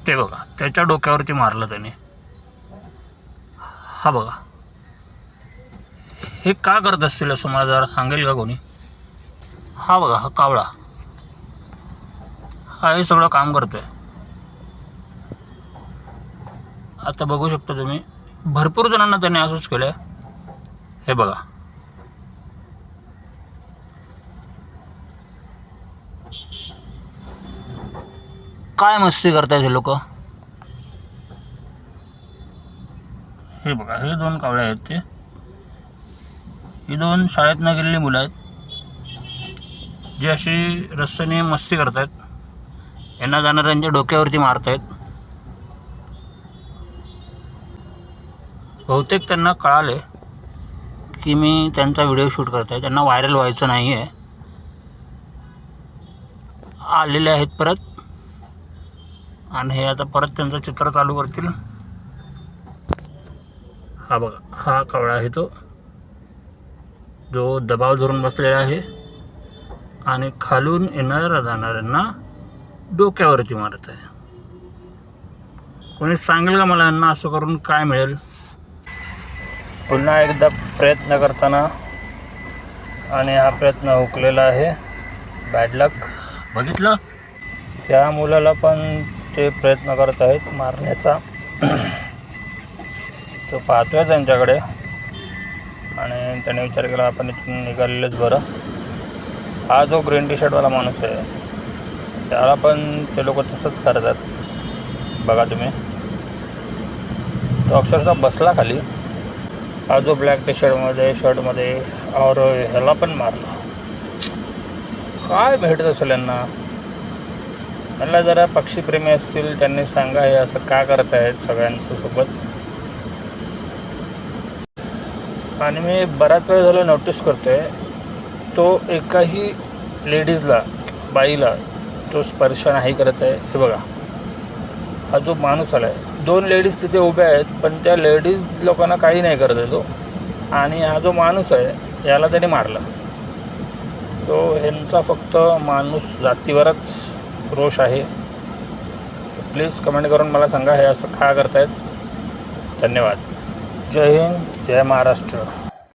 ते बघा, त्याच्या डोक्यावरती मारलं त्याने. हा बघा, हे का करत असतील असं मला जरा सांगेल का कोणी? हा बघा, हा कावळा, हा हे सगळं काम करतोय. आता बघू शकता तुम्ही, भरपूर जणांना त्याने असंच केलं. हे बघा, काय मस्ती करतायत हे लोक. हे बघा, हे दोन कावळे आहेत. ही दोन शाळेतनं गेलेली मुलं आहेत, जी अशी रस्त्याने मस्ती करतायत. यांना जाणाऱ्यांच्या डोक्यावरती मारतायत. बहुतेक त्यांना कळाले की मी त्यांचा व्हिडिओ शूट करतोय, त्यांना व्हायरल व्हायचं नाही आहे. आलेले आहेत परत, आणि हे आता परत त्यांचं चित्र चालू करतील. हा बघा, हा कावळा आहे तो, जो दबाव धरून बसलेला आहे आणि खालून येणाऱ्या जाणाऱ्यांना डोक्यावरती मारत आहे. कोणी सांगेल का मला यांना असं करून काय मिळेल? पुन्हा एकदा प्रयत्न करताना, आणि हा प्रयत्न हुकलेला आहे. बॅड लक. बघितलं, त्या मुलाला पण ते प्रयत्न करत आहेत मारण्याचा. तो पाहतोय त्यांच्याकडे, आणि त्याने विचार केला आपण इथून निघालेलंच बरं. हा जो ग्रीन टी शर्टवाला माणूस आहे, त्याला पण ते लोक तसंच करतात. बघा तुम्ही, तो अक्षरशः बसला खाली. हा जो ब्लॅक टी शर्टमध्ये और ह्याला पण मारला. काय भेटत असेल यांना? यांना जरा पक्षीप्रेमी असतील त्यांनी सांगा, हे असं का करत आहेत सगळ्यांसोबत. आणि मी बराच वेळ झाला नोटीस करतोय, तो एकाही लेडीजला, बाईला तो स्पर्श नाही करत आहे. हे बघा, हा जो माणूस आला आहे, 2 लेडीज तिथे उभ्या आहेत, पण त्या लेडीज लोकांना काही नाही करत आहे तो. आणि हा जो माणूस आहे याला त्याने मारला. सो ह्यांचा फक्त माणूस जातीवरच रोष आहे. प्लीज कमेंट करून मला सांगा, हे असं का करतायत. धन्यवाद. जय हिंद, जय महाराष्ट्र.